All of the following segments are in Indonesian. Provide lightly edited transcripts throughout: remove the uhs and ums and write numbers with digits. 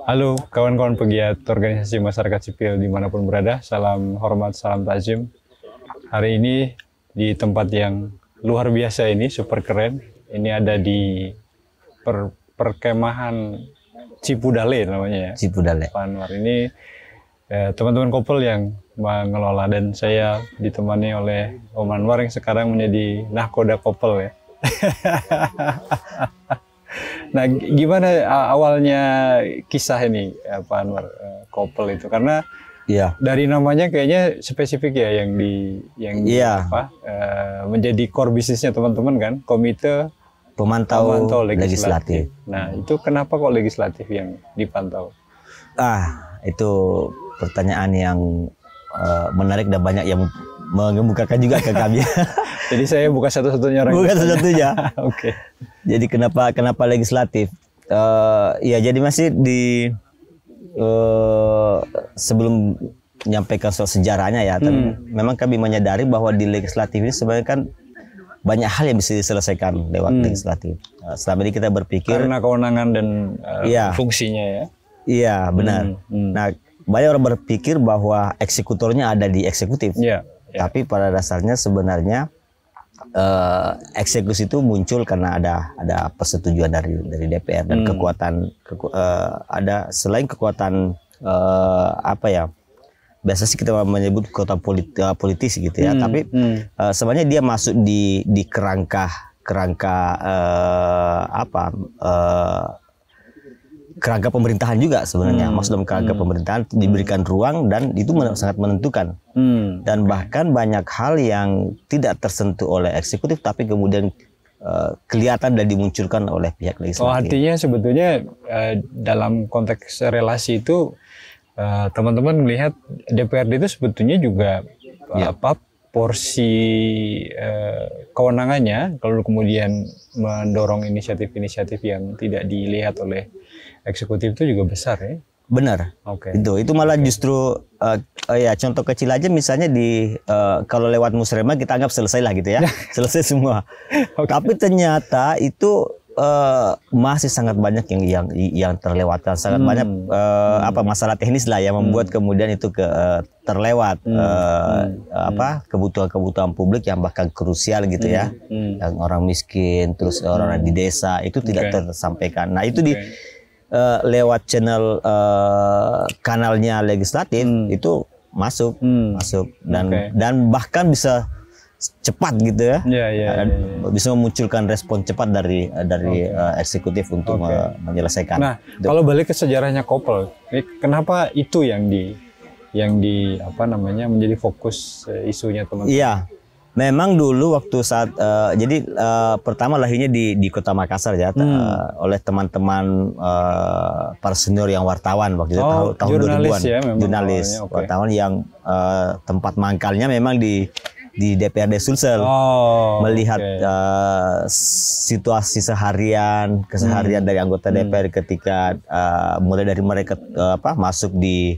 Halo kawan-kawan pegiat organisasi masyarakat sipil dimanapun berada, salam hormat, salam takzim. Hari ini di tempat yang luar biasa ini, super keren. Ini ada di perkemahan Cipudale namanya ya. Cipudale. Pak Anwar ini teman-teman Kopel yang mengelola, dan saya ditemani oleh Om Anwar yang sekarang menjadi nahkoda Kopel ya. Nah, gimana awalnya kisah ini Pak Anwar, Kopel itu? Karena Iya. dari namanya kayaknya spesifik ya Iya. Menjadi core bisnisnya teman-teman kan, Komite Pemantau Legislatif. Nah, itu kenapa kok legislatif yang dipantau? Itu pertanyaan yang menarik dan banyak yang mengemukakan juga ke kami. Jadi saya bukan satu-satunya orang. Bukan satu-satunya. Oke. Jadi kenapa legislatif? Ya jadi masih di sebelum menyampaikan soal sejarahnya ya, tapi memang kami menyadari bahwa di legislatif ini sebenarnya kan banyak hal yang bisa diselesaikan lewat legislatif. Selama ini kita berpikir karena kewenangan dan fungsinya ya. Iya benar. Nah, banyak orang berpikir bahwa eksekutornya ada di eksekutif. Tapi pada dasarnya sebenarnya eksekusi itu muncul karena ada persetujuan dari DPR dan ada selain kekuatan biasa sih kita menyebut kekuatan politis gitu ya, tapi sebenarnya dia masuk di kerangka kerangka pemerintahan juga sebenarnya. Masuk dalam kerangka pemerintahan, diberikan ruang dan itu sangat menentukan. Dan bahkan banyak hal yang tidak tersentuh oleh eksekutif tapi kemudian kelihatan dan dimunculkan oleh pihak legislatif. Oh, artinya sebetulnya dalam konteks relasi itu teman-teman melihat DPRD itu sebetulnya juga porsi kewenangannya kalau kemudian mendorong inisiatif-inisiatif yang tidak dilihat oleh eksekutif itu juga besar ya. Benar. Itu malah justru contoh kecil aja misalnya kalau lewat musrema kita anggap selesai lah gitu ya. Selesai semua. Tapi ternyata itu masih sangat banyak yang terlewatkan, sangat banyak masalah teknis lah yang membuat kemudian itu terlewat kebutuhan publik yang bahkan krusial gitu ya, yang orang miskin, terus orang di desa itu tidak tersampaikan. Nah itu lewat channel kanalnya legislatif itu masuk dan bahkan bisa cepat gitu ya, bisa memunculkan respon cepat dari eksekutif untuk menyelesaikan. Nah, kalau balik ke sejarahnya Kopel, kenapa itu yang menjadi fokus isunya teman-teman? Iya, memang dulu waktu saat pertama lahirnya di Kota Makassar ya, oleh teman-teman para senior yang wartawan waktu itu tahun 2000-an, jurnalis wartawan yang tempat mangkalnya memang di DPRD Sulsel, melihat situasi keseharian dari anggota DPR ketika mulai dari mereka masuk di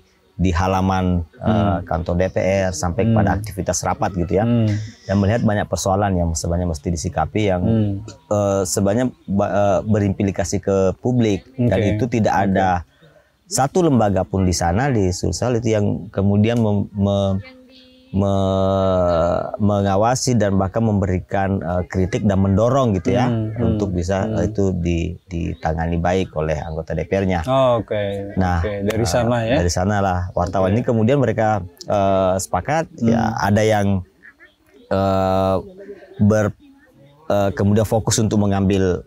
halaman kantor DPR sampai kepada aktivitas rapat gitu ya, dan melihat banyak persoalan yang sebenarnya mesti disikapi yang sebenarnya berimplikasi ke publik, dan itu tidak ada satu lembaga pun di sana di Sulsel itu yang kemudian mengawasi dan bahkan memberikan kritik dan mendorong gitu ya untuk bisa itu ditangani baik oleh anggota DPR-nya. Nah, dari sana ya. Dari sanalah wartawan ini kemudian mereka sepakat ya, ada yang kemudian fokus untuk mengambil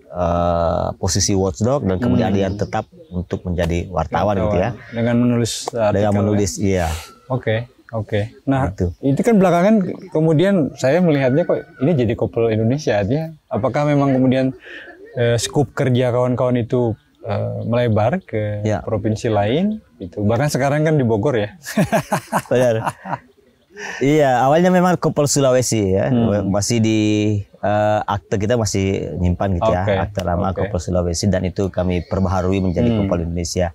posisi watchdog, dan kemudian ada yang tetap untuk menjadi wartawan gitu ya. Dengan menulis iya. Nah itu kan belakangan kemudian saya melihatnya kok ini jadi Kopel Indonesia artinya. Apakah memang kemudian skup kerja kawan-kawan itu melebar ke provinsi lain? Itu bahkan sekarang kan di Bogor ya. Benar. Iya, awalnya memang Kopel Sulawesi ya, masih di akte kita masih nyimpan gitu ya, akte lama Kopel Sulawesi, dan itu kami perbaharui menjadi Kopel Indonesia.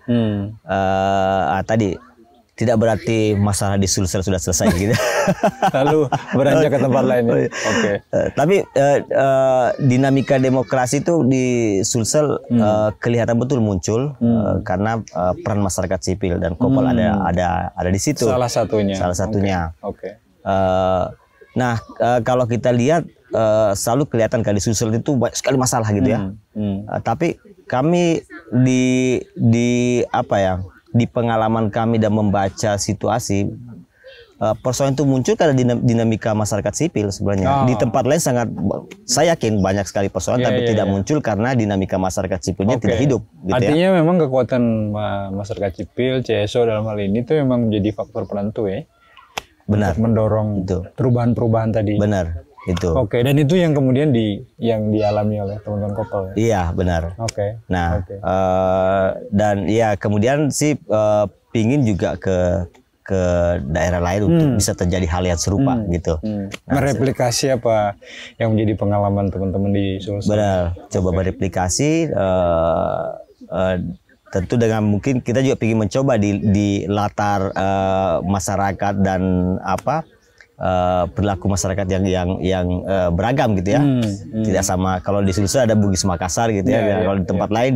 Tadi tidak berarti masalah di Sulsel sudah selesai gitu. Lalu beranjak ke tempat lain. Ya? Oke. Tapi dinamika demokrasi itu di Sulsel kelihatan betul muncul karena peran masyarakat sipil dan Kopel ada di situ. Salah satunya. Salah satunya. Oke. Nah, kalau kita lihat selalu kelihatan kalau di Sulsel itu banyak sekali masalah gitu ya. Tapi kami di apa ya? Di pengalaman kami dan membaca situasi, persoalan itu muncul karena dinamika masyarakat sipil sebenarnya. Di tempat lain saya yakin banyak sekali persoalan, tapi tidak muncul karena dinamika masyarakat sipilnya tidak hidup. Gitu artinya memang kekuatan masyarakat sipil, CSO dalam hal ini itu memang menjadi faktor penentu ya. Benar. Untuk mendorong perubahan-perubahan tadi. Benar. Itu. Oke, dan itu yang kemudian yang dialami oleh teman-teman Kopel. Ya? Iya, benar. Oke. Nah, dan ya kemudian sih pingin juga ke daerah lain untuk bisa terjadi hal yang serupa gitu. Nah, mereplikasi apa yang menjadi pengalaman teman-teman di Sulsel. Benar. Coba mereplikasi. Tentu dengan mungkin kita juga ingin mencoba di latar masyarakat dan perilaku masyarakat yang beragam gitu ya. Tidak sama kalau di Sulsel ada Bugis Makassar gitu ya. Kalau di tempat lain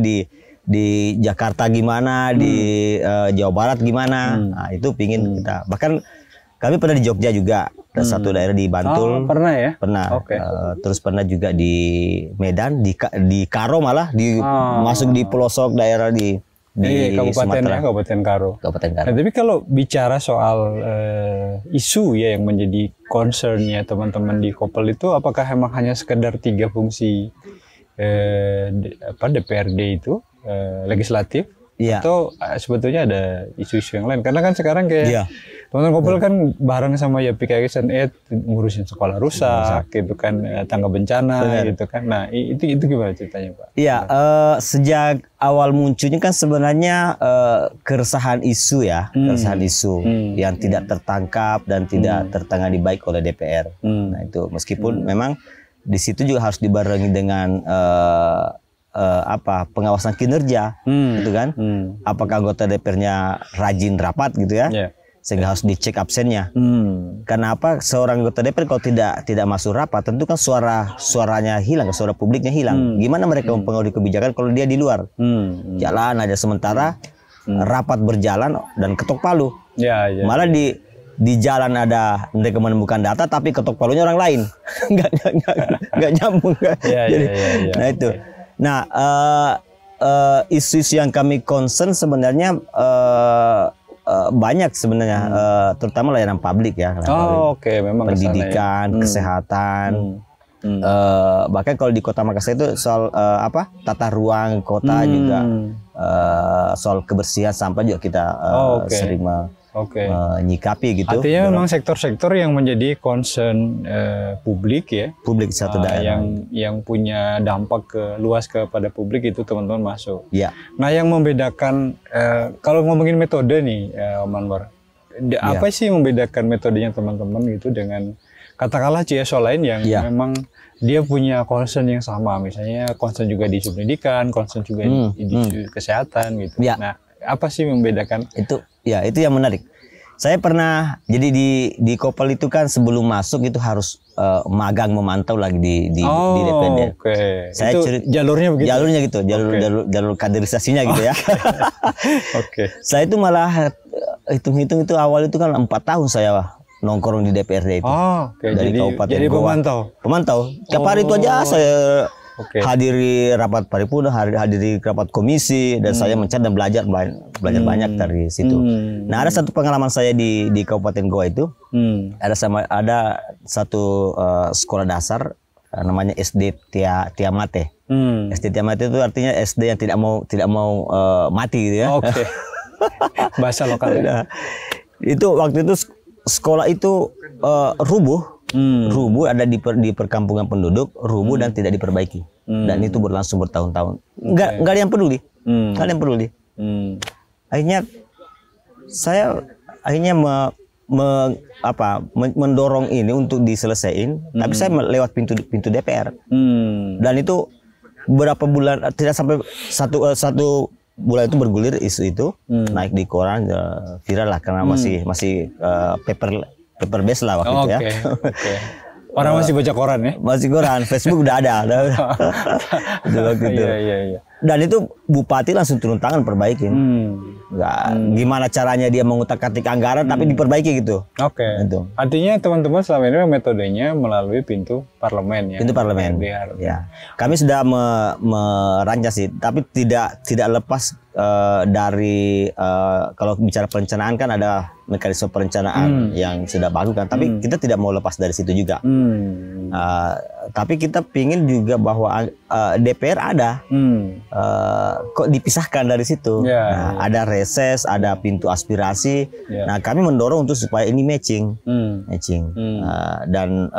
di Jakarta gimana, di Jawa Barat gimana. Nah, itu pingin kita. Bahkan kami pernah di Jogja juga. Ada satu daerah di Bantul. Pernah ya? Pernah. Terus pernah juga di Medan, di Karo malah masuk di pelosok daerah di kabupaten ya, Kabupaten Karo. Nah, tapi kalau bicara soal isu ya yang menjadi concernnya teman-teman di Kopel itu, apakah emang hanya sekedar 3 fungsi DPRD itu legislatif, atau sebetulnya ada isu-isu yang lain? Karena kan sekarang kayak teman-teman Kopel kan bareng sama ya PKS ngurusin sekolah rusak gitu kan, tangga bencana gitu kan. Nah itu gimana ceritanya Pak? Iya, sejak awal munculnya kan sebenarnya keresahan isu ya, keresahan isu yang tidak tertangkap dan tidak tertangani baik oleh DPR. Nah itu meskipun memang di situ juga harus dibarengi dengan pengawasan kinerja gitu kan. Apakah anggota DPR-nya rajin rapat gitu ya, sehingga harus dicek absennya. Kenapa seorang anggota DPR kalau tidak masuk rapat, tentu kan suaranya hilang, suara publiknya hilang. Gimana mereka mempengaruhi kebijakan kalau dia di luar? Jalan aja sementara rapat berjalan dan ketok palu. Malah di jalan ada mereka menemukan data tapi ketok palunya orang lain. nggak nyambung. Nah itu. Nah, isu-isu yang kami concern sebenarnya banyak sebenarnya, terutama layanan publik ya. Memang pendidikan, kesehatan. Bahkan kalau di Kota Makassar itu soal tata ruang kota juga, soal kebersihan sampah juga kita sering menyikapi gitu. Artinya memang sektor-sektor yang menjadi concern publik ya. Publik satu daerah. Yang punya dampak luas kepada publik itu teman-teman masuk. Ya. Nah yang membedakan, kalau ngomongin metode nih Om Anwar, apa sih yang membedakan metodenya teman-teman gitu dengan katakanlah CSO lain yang memang dia punya concern yang sama, misalnya concern juga di isu pendidikan, concern juga di isu kesehatan gitu. Nah apa sih membedakan? Itu yang menarik. Saya pernah jadi di Kopel itu kan sebelum masuk itu harus magang memantau lagi di DPD. Saya jalurnya begitu. Jalurnya gitu, jalur kaderisasinya gitu ya. Saya itu malah hitung-hitung itu awal itu kan 4 tahun saya nongkrong di DPRD itu. Dari Kabupaten Goa. Pemantau. Tiap hari itu aja saya hadiri rapat paripurna, hadiri rapat komisi, dan saya mencari dan belajar banyak dari situ. Nah, ada satu pengalaman saya di Kabupaten Goa itu, ada satu sekolah dasar namanya SD Tiamate. SD Tiamate itu artinya SD yang tidak mau mati gitu ya. Bahasa lokal. Itu waktu itu sekolah itu rubuh. Rubuh ada di perkampungan penduduk, rubuh dan tidak diperbaiki, dan itu berlangsung bertahun-tahun. Nggak ada yang peduli, nggak ada yang peduli. Akhirnya saya mendorong ini untuk diselesaikan, tapi saya lewat pintu DPR, dan itu berapa bulan tidak sampai bulan itu bergulir isu itu, naik di koran, viral lah karena masih paper base lah waktu itu ya. Oke. Orang masih baca koran ya? Masih koran, Facebook udah ada. Waktu itu. Iya. Dan itu bupati langsung turun tangan perbaikin. Gimana caranya dia mengutak-atik anggaran tapi diperbaiki gitu. Oke. Gitu. Artinya teman-teman selama ini metodenya melalui pintu parlemen ya. Pintu parlemen. Ya. Kami sudah merancang sih, tapi tidak lepas dari kalau bicara perencanaan kan ada mekanisme perencanaan yang sudah bagus kan. Tapi kita tidak mau lepas dari situ juga. Tapi kita pingin juga bahwa DPR ada. Kok dipisahkan dari situ. Ada reses, ada pintu aspirasi. Nah, kami mendorong untuk supaya ini matching. Dan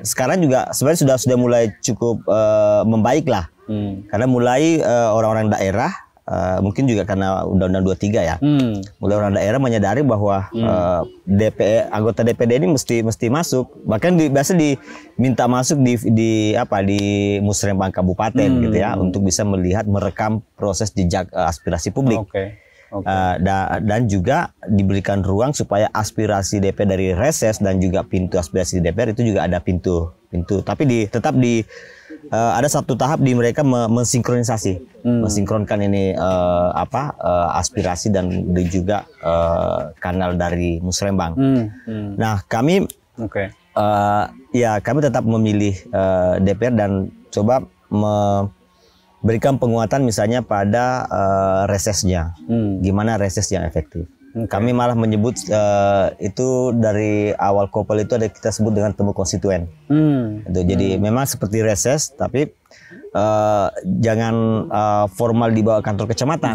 sekarang juga sebenarnya sudah mulai cukup membaik lah. Karena mulai orang-orang daerah, mungkin juga karena Undang-Undang 23 ya. Mulai orang daerah menyadari bahwa anggota DPD ini mesti masuk. Bahkan biasa diminta masuk di musrembang kabupaten gitu ya, untuk bisa melihat merekam proses jejak aspirasi publik. Dan juga diberikan ruang supaya aspirasi DPR dari reses dan juga pintu aspirasi DPR itu juga ada pintu. Tapi tetap ada satu tahap di mereka mensinkronisasi, mensinkronkan ini aspirasi dan juga kanal dari musrembang. Nah, kami kami tetap memilih DPR dan coba memberikan penguatan misalnya pada resesnya. Gimana reses yang efektif? Kami malah menyebut itu dari awal Kopel itu ada kita sebut dengan temu konstituen. Jadi memang seperti reses, tapi jangan formal dibawa kantor kecamatan.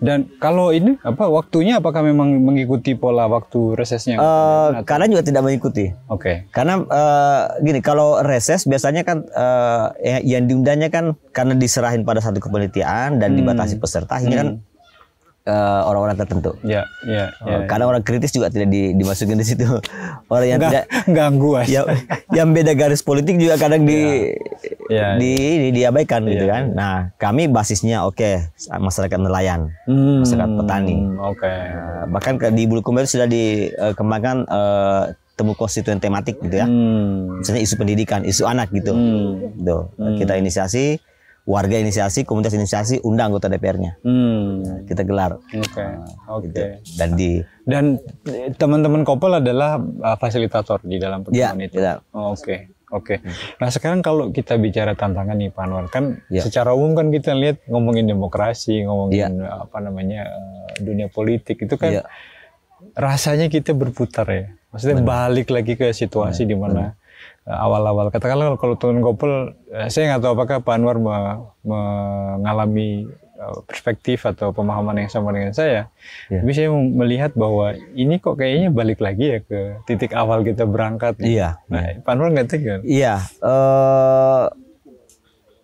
Dan kalau ini waktunya apakah memang mengikuti pola waktu resesnya? Karena juga tidak mengikuti. Karena gini, kalau reses biasanya kan yang diundangnya kan karena diserahin pada satu kepanitiaan dan dibatasi peserta, ini kan orang-orang tertentu. Karena orang kritis juga tidak dimasukin di situ. Orang yang tidak ganggu yang beda garis politik juga kadang diabaikan gitu kan. Nah, kami basisnya masyarakat nelayan, masyarakat petani. Bahkan di Bulukumba sudah dikembangkan temu konstituen tematik gitu ya. Misalnya isu pendidikan, isu anak gitu. Kita inisiasi, warga inisiasi, komunitas inisiasi, undang anggota DPR-nya. Kita gelar. Gitu. Dan teman-teman Kopel adalah fasilitator di dalam pertemuan itu. Nah, sekarang kalau kita bicara tantangan nih Pak Anwar, kan secara umum kan kita lihat ngomongin demokrasi, ngomongin dunia politik itu kan rasanya kita berputar ya. Maksudnya balik lagi ke situasi di mana awal-awal, katakanlah kalau teman Kopel, saya nggak tahu apakah Pak Anwar mengalami perspektif atau pemahaman yang sama dengan saya. Tapi saya melihat bahwa ini kok kayaknya balik lagi ya ke titik awal kita berangkat. Nah, Pak Anwar nggak tegar?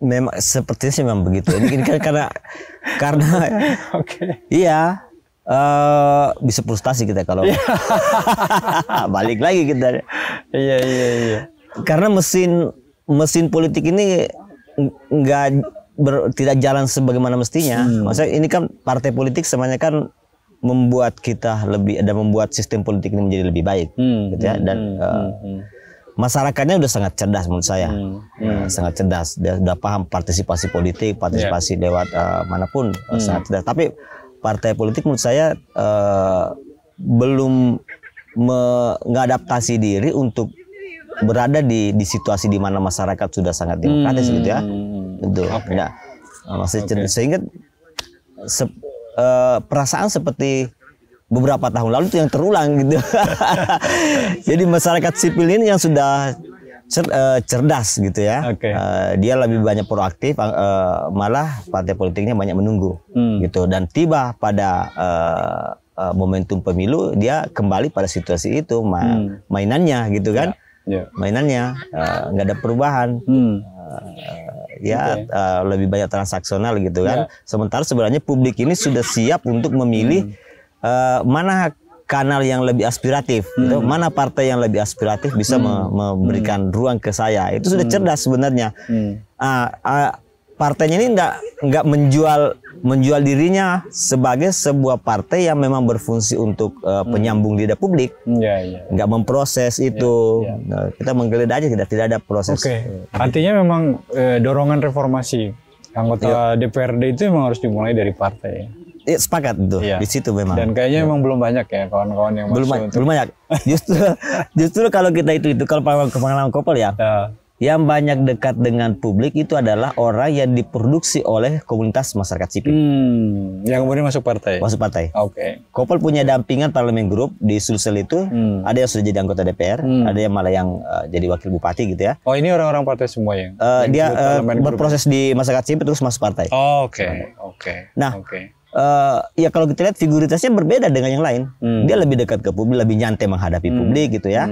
Memang sepertinya memang begitu. Ini kan karena bisa frustasi kita kalau balik lagi kita. Karena mesin politik ini tidak jalan sebagaimana mestinya. Maksudnya ini kan partai politik semuanya kan membuat kita lebih dan membuat sistem politik ini menjadi lebih baik, gitu ya. Dan masyarakatnya udah sangat cerdas menurut saya, sangat cerdas. Dia udah paham partisipasi politik, partisipasi lewat manapun, sangat cerdas. Tapi partai politik menurut saya belum mengadaptasi diri untuk berada di situasi di mana masyarakat sudah sangat demokratis gitu ya. Sehingga perasaan seperti beberapa tahun lalu itu yang terulang gitu. Jadi masyarakat sipil ini yang sudah cerdas gitu ya. Dia lebih banyak proaktif, malah partai politiknya banyak menunggu gitu. Dan tiba pada momentum pemilu dia kembali pada situasi itu, mainannya gitu kan. Mainannya nggak ada perubahan, lebih banyak transaksional gitu kan. Sementara sebenarnya publik ini sudah siap untuk memilih mana kanal yang lebih aspiratif, gitu. Mana partai yang lebih aspiratif bisa memberikan ruang ke saya. Itu sudah cerdas sebenarnya. Partainya ini nggak menjual menjual dirinya sebagai sebuah partai yang memang berfungsi untuk penyambung lidah publik, nggak memproses itu. Nah, kita menggeledah aja, tidak ada proses. Artinya memang dorongan reformasi anggota DPRD itu memang harus dimulai dari partai. Sepakat itu, di situ memang. Dan kayaknya memang belum banyak ya kawan-kawan yang belum banyak. Justru kalau kita itu kalau pengalaman Kopel ya. Yang banyak dekat dengan publik itu adalah orang yang diproduksi oleh komunitas masyarakat sipil. Yang kemudian masuk partai. Kopel punya dampingan parlemen grup di Sulsel itu. Ada yang sudah jadi anggota DPR, ada yang malah yang jadi wakil bupati gitu ya. Oh, ini orang-orang partai semua yang dia berproses di masyarakat sipil terus masuk partai. Nah, ya kalau kita lihat figuritasnya berbeda dengan yang lain. Dia lebih dekat ke publik, lebih nyantai menghadapi publik gitu ya.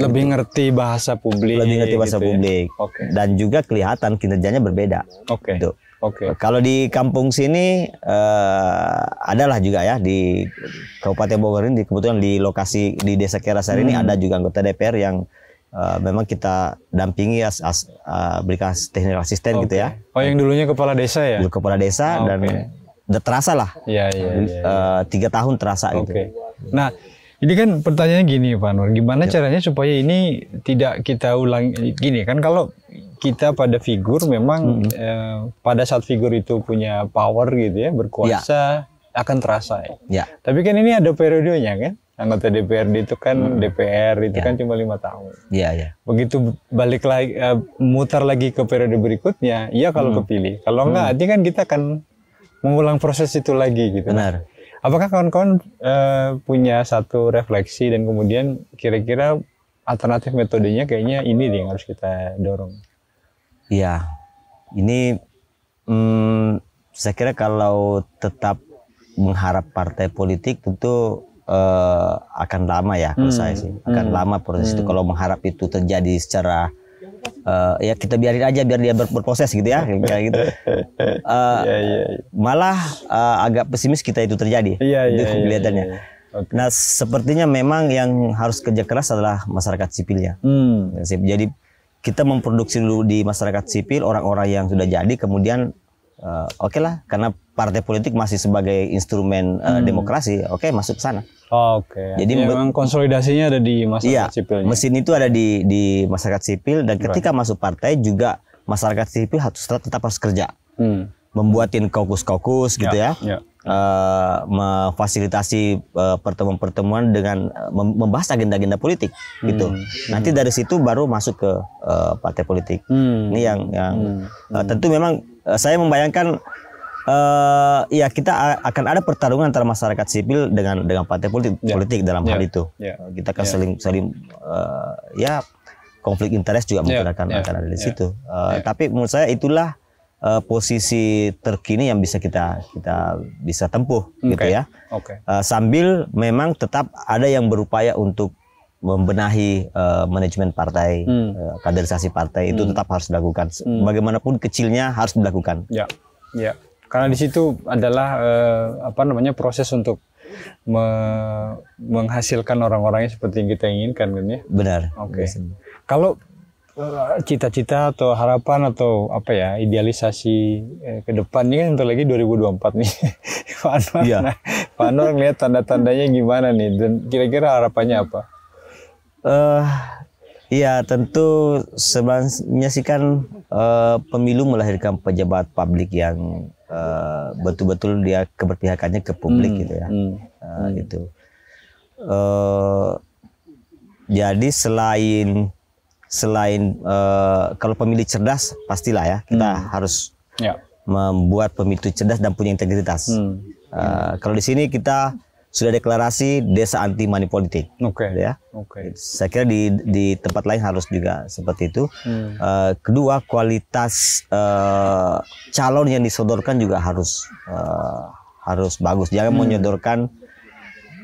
Lebih ngerti bahasa publik. Publik. Dan juga kelihatan kinerjanya berbeda. Gitu. Kalau di kampung sini adalah juga ya di Kabupaten Bogor ini kebetulan di lokasi di Desa Kerasari ini ada juga anggota DPR yang memang kita dampingi berikan teknik asisten gitu ya. Oh, yang dulunya kepala desa ya? Dulu kepala desa dan udah terasa lah. 3 tahun terasa gitu. Nah, ini kan pertanyaannya gini Pak Nur, gimana caranya supaya ini tidak kita ulang gini kan, kalau kita pada figur memang pada saat figur itu punya power gitu ya, berkuasa akan terasa ya. Tapi kan ini ada periodenya kan, anggota DPRD itu kan DPR itu kan cuma 5 tahun. Begitu balik lagi mutar lagi ke periode berikutnya, kalau kepilih. Kalau enggak, nanti kan kita akan mengulang proses itu lagi gitu. Benar. Apakah kawan-kawan punya satu refleksi dan kemudian kira-kira alternatif metodenya kayaknya ini nih yang harus kita dorong? Iya, ini saya kira kalau tetap mengharap partai politik tentu akan lama ya kalau saya sih. Akan lama proses itu kalau mengharap itu terjadi secara ya kita biarin aja biar dia berproses gitu ya kayak gitu. Malah agak pesimis kita itu terjadi. Kelihatannya. Nah, sepertinya memang yang harus kerja keras adalah masyarakat sipilnya. Jadi kita memproduksi dulu di masyarakat sipil orang-orang yang sudah jadi, kemudian oke lah, karena partai politik masih sebagai instrumen demokrasi, masuk ke sana. Jadi memang konsolidasinya ada di masyarakat sipil. Mesin itu ada di masyarakat sipil, dan ketika masuk partai juga masyarakat sipil tetap harus kerja, membuatin kaukus-kaukus gitu ya, memfasilitasi pertemuan-pertemuan dengan membahas agenda-agenda politik gitu. Nanti dari situ baru masuk ke partai politik. Ini yang tentu memang saya membayangkan. Ya kita akan ada pertarungan antara masyarakat sipil dengan partai politik dalam hal itu. Kita akan saling ya konflik interest juga mungkin akan ada di situ. Tapi menurut saya itulah posisi terkini yang bisa kita bisa tempuh gitu ya. Sambil memang tetap ada yang berupaya untuk membenahi manajemen partai, kaderisasi partai itu tetap harus dilakukan. Bagaimanapun kecilnya harus dilakukan. Karena di situ adalah proses untuk menghasilkan orang-orangnya seperti yang kita inginkan kan ya. Benar. Kalau cita-cita atau harapan atau idealisasi ke depan ini kan bentar lagi 2024 nih. Pak Anwar ngelihat tanda-tandanya gimana nih, dan kira-kira harapannya apa? Iya, tentu sebenarnya sih kan pemilu melahirkan pejabat publik yang betul-betul dia keberpihakannya ke publik gitu ya. Gitu. Jadi selain kalau pemilih cerdas, pastilah ya kita harus membuat pemilih cerdas dan punya integritas. Kalau di sini kita sudah deklarasi desa anti money politik, ya. Saya kira di tempat lain harus juga seperti itu. Kedua, kualitas calon yang disodorkan juga harus bagus. Jangan menyodorkan,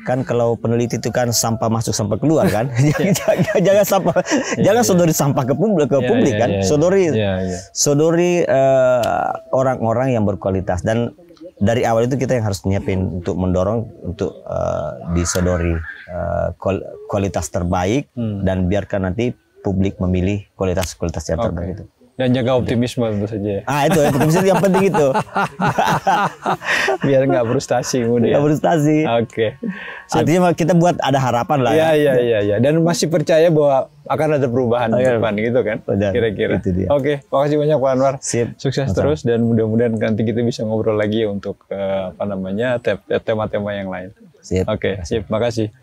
kan kalau peneliti itu kan sampah masuk sampah keluar kan. Jangan sodori sampah ke publik kan. Sodori orang-orang yang berkualitas, dan dari awal itu kita yang harus menyiapin untuk mendorong untuk disodori kualitas terbaik, dan biarkan nanti publik memilih kualitas yang terbaik itu. Dan jaga optimisme tentu saja. Itu optimisme yang penting itu. Biar nggak frustasi kemudian. Nggak frustasi. Oke. Artinya kita buat ada harapan lah. Iya. Dan masih percaya bahwa akan ada perubahan di depan gitu kan. Kira-kira. Oke, makasih banyak Pak Anwar. Sip. Sukses terus dan mudah-mudahan nanti kita bisa ngobrol lagi untuk tema-tema yang lain. Sip. Oke, sip. Makasih.